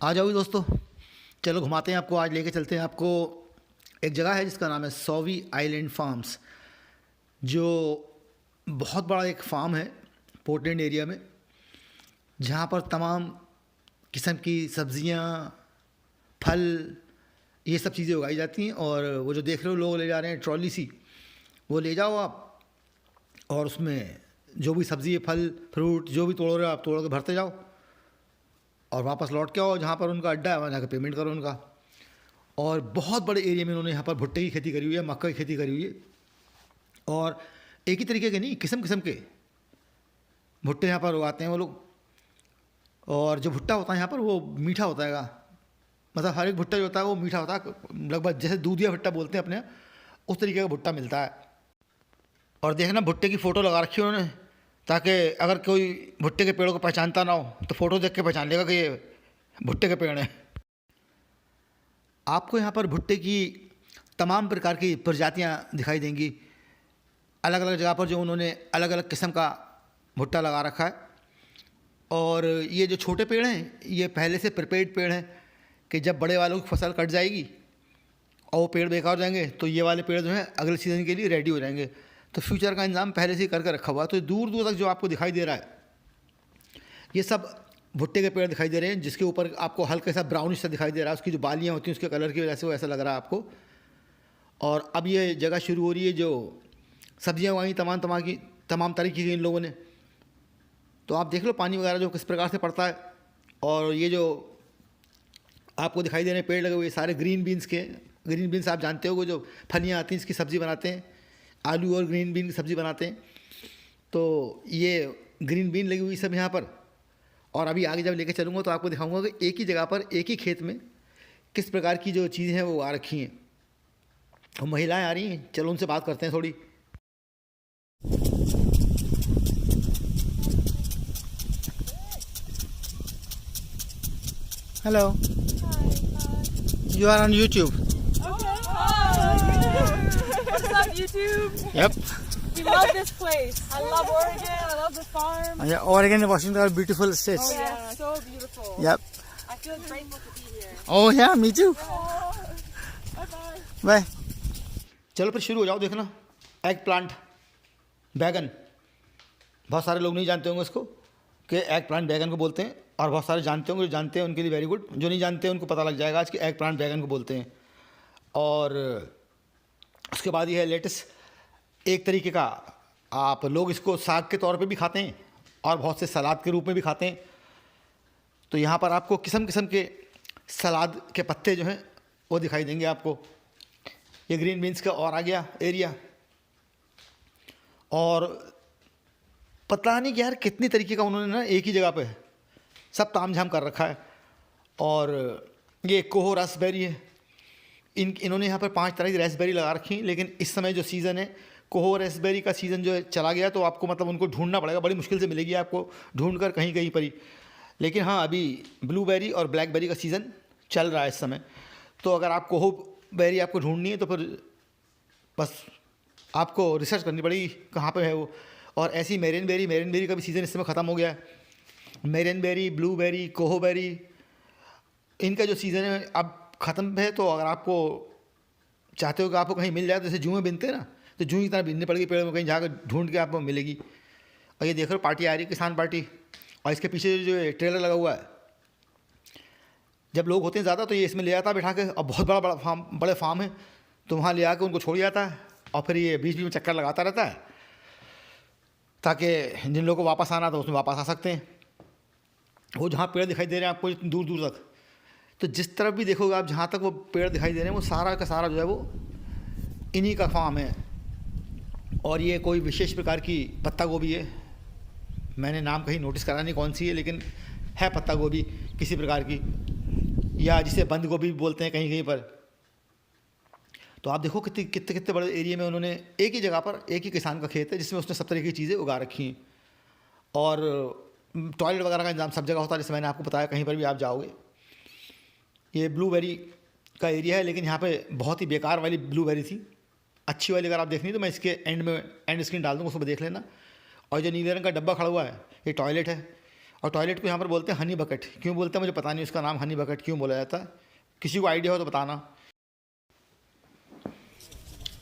आ जाओ दोस्तों, चलो घुमाते हैं आपको। आज लेके चलते हैं आपको एक जगह है जिसका नाम है सॉवी आइलैंड फार्म्स, जो बहुत बड़ा एक फार्म है पोर्टलैंड एरिया में, जहाँ पर तमाम किस्म की सब्जियाँ, फल, ये सब चीज़ें उगाई जाती हैं। और वो जो देख रहे हो लोग ले जा रहे हैं ट्रॉली सी, वो ले जाओ आप, और उसमें जो भी सब्ज़ी, फल, फ्रूट जो भी तोड़ रहे हो आप, तोड़ के भरते जाओ और वापस लौट के आओ जहाँ पर उनका अड्डा है, वहाँ जाकर पेमेंट करो उनका। और बहुत बड़े एरिया में उन्होंने यहाँ पर भुट्टे की खेती करी हुई है, मक्का की खेती करी हुई है, और एक ही तरीके के नहीं, किस्म किस्म के भुट्टे यहाँ पर उगाते हैं वो लोग। और जो भुट्टा होता है यहाँ पर वो मीठा होता है, मतलब हर एक भुट्टा जो होता है वो मीठा होता है, लगभग जैसे दूधिया भुट्टा बोलते हैं अपने यहाँ, उस तरीके का भुट्टा मिलता है। और देखना भुट्टे की फ़ोटो लगा रखी है उन्होंने, ताकि अगर कोई भुट्टे के पेड़ों को पहचानता ना हो तो फ़ोटो देख के पहचान लेगा कि ये भुट्टे के पेड़ हैं। आपको यहाँ पर भुट्टे की तमाम प्रकार की प्रजातियाँ दिखाई देंगी, अलग अलग जगह पर जो उन्होंने अलग अलग किस्म का भुट्टा लगा रखा है। और ये जो छोटे पेड़ हैं ये पहले से प्रिपेयर्ड पेड़ हैं कि जब बड़े वालों की फसल कट जाएगी और वो पेड़ बेकार हो जाएंगे तो ये वाले पेड़ जो हैं अगले सीज़न के लिए रेडी हो जाएंगे। तो फ्यूचर का इंतजाम पहले से ही करके रखा हुआ है। तो दूर दूर तक जो आपको दिखाई दे रहा है ये सब भुट्टे के पेड़ दिखाई दे रहे हैं, जिसके ऊपर आपको हल्का सा ब्राउनिश सा दिखाई दे रहा है। उसकी जो बालियाँ होती हैं उसके कलर की वजह से वो ऐसा लग रहा है आपको। और अब ये जगह शुरू हो रही है जो सब्जियाँ उगाई तमाम तरीके की इन लोगों ने। तो आप देख लो पानी वगैरह जो किस प्रकार से पड़ता है। और ये जो आपको दिखाई दे रहे हैं पेड़ लगे हुए सारे ग्रीन बीन्स के। ग्रीन बीन्स आप जानते हो वो जो फलियाँ आती हैं इसकी सब्ज़ी बनाते हैं, आलू और ग्रीन बीन की सब्ज़ी बनाते हैं। तो ये ग्रीन बीन लगी हुई सब यहाँ पर। और अभी आगे जब लेके चलूँगा तो आपको दिखाऊंगा कि एक ही जगह पर एक ही खेत में किस प्रकार की जो चीज़ें हैं वो आ रखी हैं। और महिलाएं आ रही हैं, चलो उनसे बात करते हैं थोड़ी। Hello, you are on YouTube. Okay. Hi. What's up, YouTube? Yep. We love this place. I love Oregon. I love the farm. Yeah, Oregon and Washington are beautiful states. Oh yeah, so beautiful. Yep. I feel grateful to be here. Oh yeah, me too. Bye bye. Bye. चलो फिर शुरू हो जाओ। देखना egg plant, बैगन, बहुत सारे लोग नहीं जानते होंगे उसको कि एग प्लांट बैगन को बोलते हैं, और बहुत सारे जानते होंगे। जो जानते हैं उनके लिए वेरी गुड, जो नहीं जानते हैं उनको पता लग जाएगा आज कि एग प्लांट बैगन को बोलते हैं। और उसके बाद ये है लेट्स, एक तरीके का आप लोग इसको साग के तौर पे भी खाते हैं और बहुत से सलाद के रूप में भी खाते हैं। तो यहाँ पर आपको किस्म किस्म के सलाद के पत्ते जो हैं वो दिखाई देंगे आपको। ये ग्रीन बीन्स का और आ गया एरिया। और पता नहीं कि यार कितनी तरीके का उन्होंने ना एक ही जगह पे सब तामझाम कर रखा है। और ये कोहो रास्पबेरी है, इन्होंने यहाँ पर 5 तरह की रास्पबेरी लगा रखी हैं। लेकिन इस समय जो सीज़न है कोहो रास्पबेरी का सीज़न जो है चला गया, तो आपको मतलब उनको ढूंढना पड़ेगा, बड़ी मुश्किल से मिलेगी आपको ढूंढ कर कहीं कहीं पर ही। लेकिन हाँ, अभी ब्लूबेरी और ब्लैकबेरी का सीज़न चल रहा है इस समय। तो अगर आप कोहो बेरी आपको ढूंढनी है तो फिर बस आपको रिसर्च करनी पड़ेगी कहाँ पे है वो। और ऐसी मेरन बेरी का भी सीज़न इस समय ख़त्म हो गया है। मेरन बेरी, ब्लूबेरी, कोहो बेरी, इनका जो सीज़न है अब ख़त्म है। तो अगर आपको चाहते हो कि आपको कहीं मिल जाए, तो जैसे जूएँ बिनते हैं ना, तो जूँ की तरह बिननी पड़ेगी पेड़ में, कहीं जाकर ढूंढ के आपको मिलेगी। और ये देख रहे हो पार्टी आ रही है, किसान पार्टी। और इसके पीछे जो ट्रेलर लगा हुआ है, जब लोग होते हैं ज़्यादा तो ये इसमें ले आता है बैठा के। और बहुत बड़े फार्म है, तो वहाँ ले आकर उनको छोड़ जाता है। और फिर ये बीच बीच में चक्कर लगाता रहता है ताकि जिन लोगों को वापस आना तो उसमें वापस आ सकते हैं। वो जहाँ पेड़ दिखाई दे रहे हैं आपको दूर दूर तक, तो जिस तरफ भी देखोगे आप, जहाँ तक वो पेड़ दिखाई दे रहे हैं वो सारा का सारा जो है वो इन्हीं का फार्म है। और ये कोई विशेष प्रकार की पत्ता गोभी है, मैंने नाम कहीं नोटिस करा नहीं कौन सी है, लेकिन है पत्ता गोभी किसी प्रकार की, या जिसे बंद गोभी भी बोलते हैं कहीं कहीं पर। तो आप देखो कितने कितने कितने बड़े एरिया में उन्होंने एक ही जगह पर एक ही किसान का खेत है जिसमें उसने सब तरह की चीज़ें उगा रखी हैं। और टॉयलेट वगैरह का इंतजाम सब जगह होता है, जैसे मैंने आपको बताया, कहीं पर भी आप जाओगे। ये ब्लूबेरी का एरिया है, लेकिन यहाँ पे बहुत ही बेकार वाली ब्लूबेरी थी। अच्छी वाली अगर आप देखनी तो मैं इसके एंड स्क्रीन डाल दूँगा, उसको देख लेना। और जो नीले रंग का डब्बा खड़ा हुआ है ये टॉयलेट है। और टॉयलेट को यहाँ पर बोलते हैं हनी बकेट। क्यों बोलते हैं मुझे पता नहीं, उसका नाम हनी बकेट क्यों बोला जाता है, किसी को आइडिया हो तो बताना।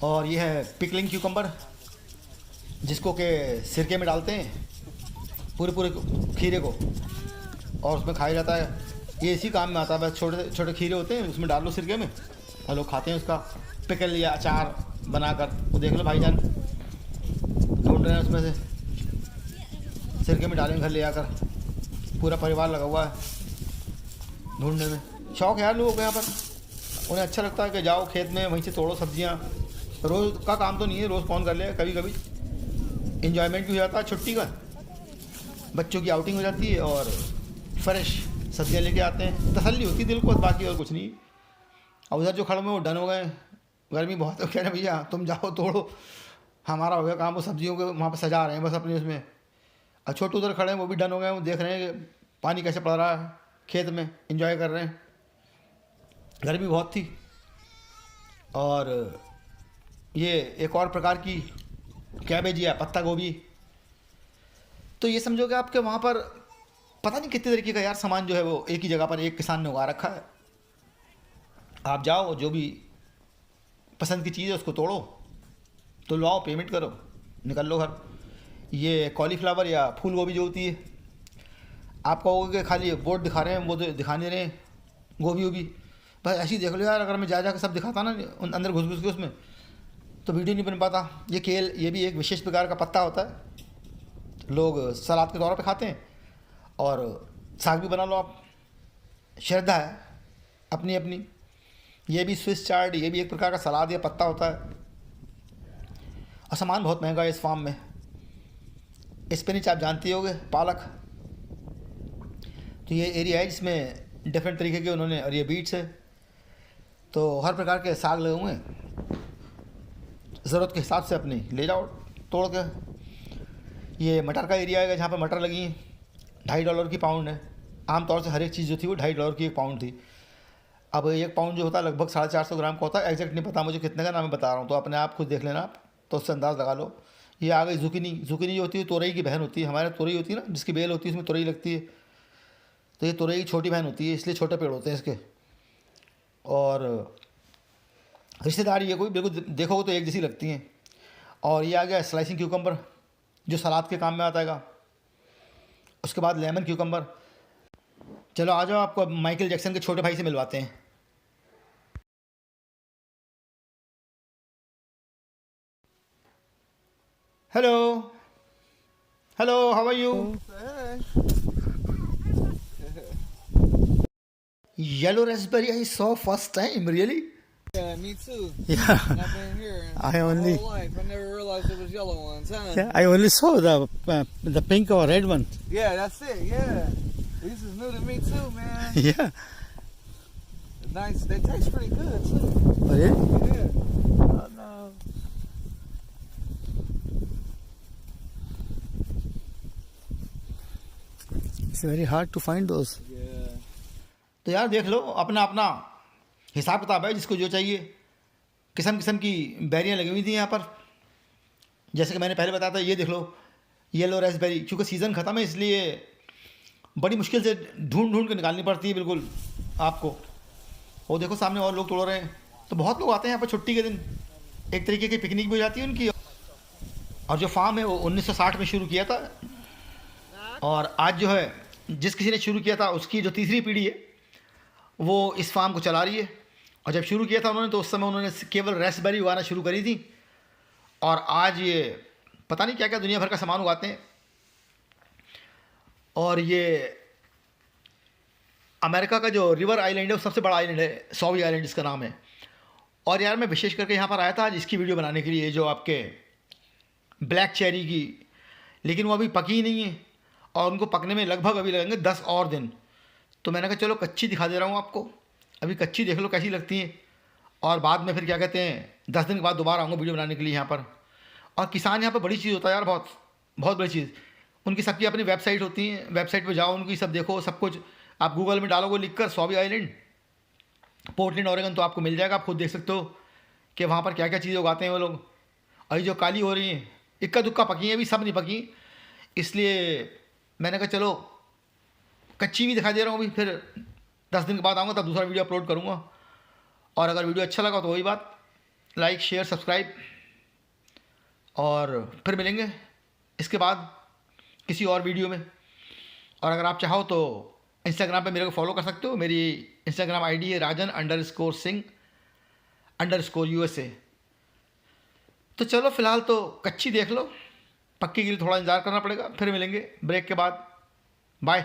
और ये है पिकलिंग क्यूकम्बर, जिसको के सिरके में डालते हैं पूरे पूरे खीरे को, और उसमें खाया जाता है। ये इसी काम में आता है, बस छोटे छोटे खीरे होते हैं, उसमें डाल लो सिरके में और लोग खाते हैं उसका पिकल या अचार बनाकर। वो देख लो भाईजान ढूंढ रहे हैं उसमें से, सिरके में डालेंगे घर ले जाकर, पूरा परिवार लगा हुआ है ढूंढने में। शौक है यार लोगों को यहाँ पर, उन्हें अच्छा लगता है कि जाओ खेत में वहीं से तोड़ो सब्जियाँ। रोज़ का काम तो नहीं है, रोज़ कौन कर ले, कभी कभी इन्जॉयमेंट भी हो जाता है छुट्टी का, बच्चों की आउटिंग हो जाती है और फ्रेश सब्जियाँ लेके आते हैं, तसल्ली होती है दिल को, बाकी और कुछ नहीं। और उधर जो खड़े में वो डन हो गए, गर्मी बहुत है, कह रहे भैया तुम जाओ तोड़ो, हमारा हो गया काम। वो सब्जियों को वहाँ पर सजा रहे हैं बस अपने उसमें। और छोटू उधर खड़े हैं, वो भी डन हो गए, वो देख रहे हैं कि पानी कैसे पड़ रहा है खेत में, एंजॉय कर रहे हैं। गर्मी बहुत थी। और ये एक और प्रकार की कैबेज या पत्ता गोभी। तो ये समझो कि आपके वहाँ पर पता नहीं कितने तरीके का यार सामान जो है वो एक ही जगह पर एक किसान ने उगा रखा है। आप जाओ, जो भी पसंद की चीज़ है उसको तोड़ो, तो लो आओ, पेमेंट करो, निकल लो घर। ये कॉलीफ्लावर या फूल गोभी जो होती है, आप कहोगे कि खाली बोर्ड दिखा रहे हैं, वो तो दिखा नहीं रहे हैं गोभी वोभी, बस ऐसे ही देख लो यार। अगर मैं जा के सब दिखाता ना अंदर घुस घुस के उसमें, तो वीडियो नहीं बन पाता। ये केल, ये भी एक विशेष प्रकार का पत्ता होता है, लोग सलाद के तौर पे खाते हैं, और साग भी बना लो आप, श्रद्धा है अपनी अपनी। ये भी स्विस चार्ड, ये भी एक प्रकार का सलाद या पत्ता होता है। और सामान बहुत महंगा है इस फार्म में। स्पिनिच आप जानती होगे, पालक। तो ये एरिया है जिसमें डिफरेंट तरीके के उन्होंने, और ये बीट्स है, तो हर प्रकार के साग लगे हुए हैं। ज़रूरत के हिसाब से अपनी ले जाओ तोड़ के। ये मटर का एरिया है जहाँ पर मटर लगी हैं, $2.5 की पाउंड है। आमतौर से हर एक चीज़ जो थी वो $2.5 की एक पाउंड थी। अब एक पाउंड जो होता है लगभग 450 ग्राम का होता है। एग्जैक्ट नहीं पता मुझे कितने का, नाम मैं बता रहा हूँ, तो अपने आप खुद देख लेना आप, तो उससे अंदाज़ लगा लो। ये आ गई जुकीनी। जुकीनी जो होती है तोरई की बहन होती है, हमारे तोरई होती है ना जिसकी बेल होती है उसमें तोरई लगती है, तो ये तोरई की छोटी बहन होती है, इसलिए छोटे पेड़ होते हैं इसके। और रिश्तेदारी ये कोई बिल्कुल देखोगे तो एक जैसी लगती हैं। और ये आ गया स्लाइसिंग क्यूकम्बर, जो सलाद के काम में आता है। उसके बाद लेमन क्यूकम्बर। चलो आ जाओ, आपको माइकल जैक्सन के छोटे भाई से मिलवाते हैं। Hello hello, how are you? Yellow raspberry I saw first time, really? Yeah, me too. Yeah, And I've been here I my only whole life. I never realized it was yellow ones, huh? yeah, I only saw the pink or red one. Yeah, that's it. Yeah, this is new to me too, man. Yeah, Nice. They taste pretty good too. really? Yeah. Oh, no. It's very hard to find those. Yeah. तो यार देख लो, अपना अपना हिसाब किताब है, जिसको जो चाहिए। किस्म किस्म की बैरियाँ लगी हुई थी यहाँ पर, जैसे कि मैंने पहले बताया था। ये देख लो, येलो रास्पबेरी, क्योंकि सीज़न ख़त्म है इसलिए बड़ी मुश्किल से ढूंढ ढूंढ के निकालनी पड़ती है बिल्कुल आपको। वो देखो सामने और लोग तोड़ रहे हैं। तो बहुत लोग आते हैं यहाँ पर छुट्टी के दिन, एक तरीके की पिकनिक भी हो जाती है उनकी। और जो फार्म है वो 1960 में शुरू किया था, और आज जो है जिस किसी ने शुरू किया था उसकी जो तीसरी पीढ़ी है वो इस फार्म को चला रही है। और जब शुरू किया था उन्होंने, तो उस समय उन्होंने केवल रास्पबेरी उगाना शुरू करी थी, और आज ये पता नहीं क्या क्या दुनिया भर का सामान उगाते हैं। और ये अमेरिका का जो रिवर आइलैंड है वो सबसे बड़ा आइलैंड है, सॉवी आइलैंड इसका नाम है। और यार मैं विशेष करके यहाँ पर आया था आज इसकी वीडियो बनाने के लिए, जो आपके ब्लैक चेरी की, लेकिन वो अभी पकी ही नहीं है, और उनको पकने में लगभग अभी लगेंगे 10 और दिन। तो मैंने कहा चलो कच्ची दिखा दे रहा हूँ आपको, अभी कच्ची देख लो कैसी लगती हैं, और बाद में फिर क्या कहते हैं 10 दिन के बाद दोबारा आऊँगा वीडियो बनाने के लिए यहाँ पर। और किसान यहाँ पर बड़ी चीज़ होता है यार, बहुत बहुत बड़ी चीज़। उनकी सबकी अपनी वेबसाइट होती हैं, वेबसाइट पे जाओ, उनकी सब देखो, सब कुछ आप गूगल में डालोगे लिख कर सॉवी आइलैंड पोर्टलैंड ऑरेगन, तो आपको मिल जाएगा। आप खुद देख सकते हो कि वहाँ पर क्या क्या चीज़ें उगाते हैं वो लोग। और ये जो काली हो रही हैं, इक्का दुक्का पकी हैं, अभी सब नहीं पकी, इसलिए मैंने कहा चलो कच्ची भी दिखाई दे रहा हूँ अभी, फिर 10 दिन के बाद आऊँगा तब दूसरा वीडियो अपलोड करूँगा। और अगर वीडियो अच्छा लगा तो वही बात, लाइक शेयर सब्सक्राइब, और फिर मिलेंगे इसके बाद किसी और वीडियो में। और अगर आप चाहो तो इंस्टाग्राम पे मेरे को फॉलो कर सकते हो। मेरी इंस्टाग्राम आईडी है rajan_singh_USA। तो चलो फ़िलहाल तो कच्ची देख लो, पक्की के लिए थोड़ा इंतज़ार करना पड़ेगा। फिर मिलेंगे ब्रेक के बाद। बाय।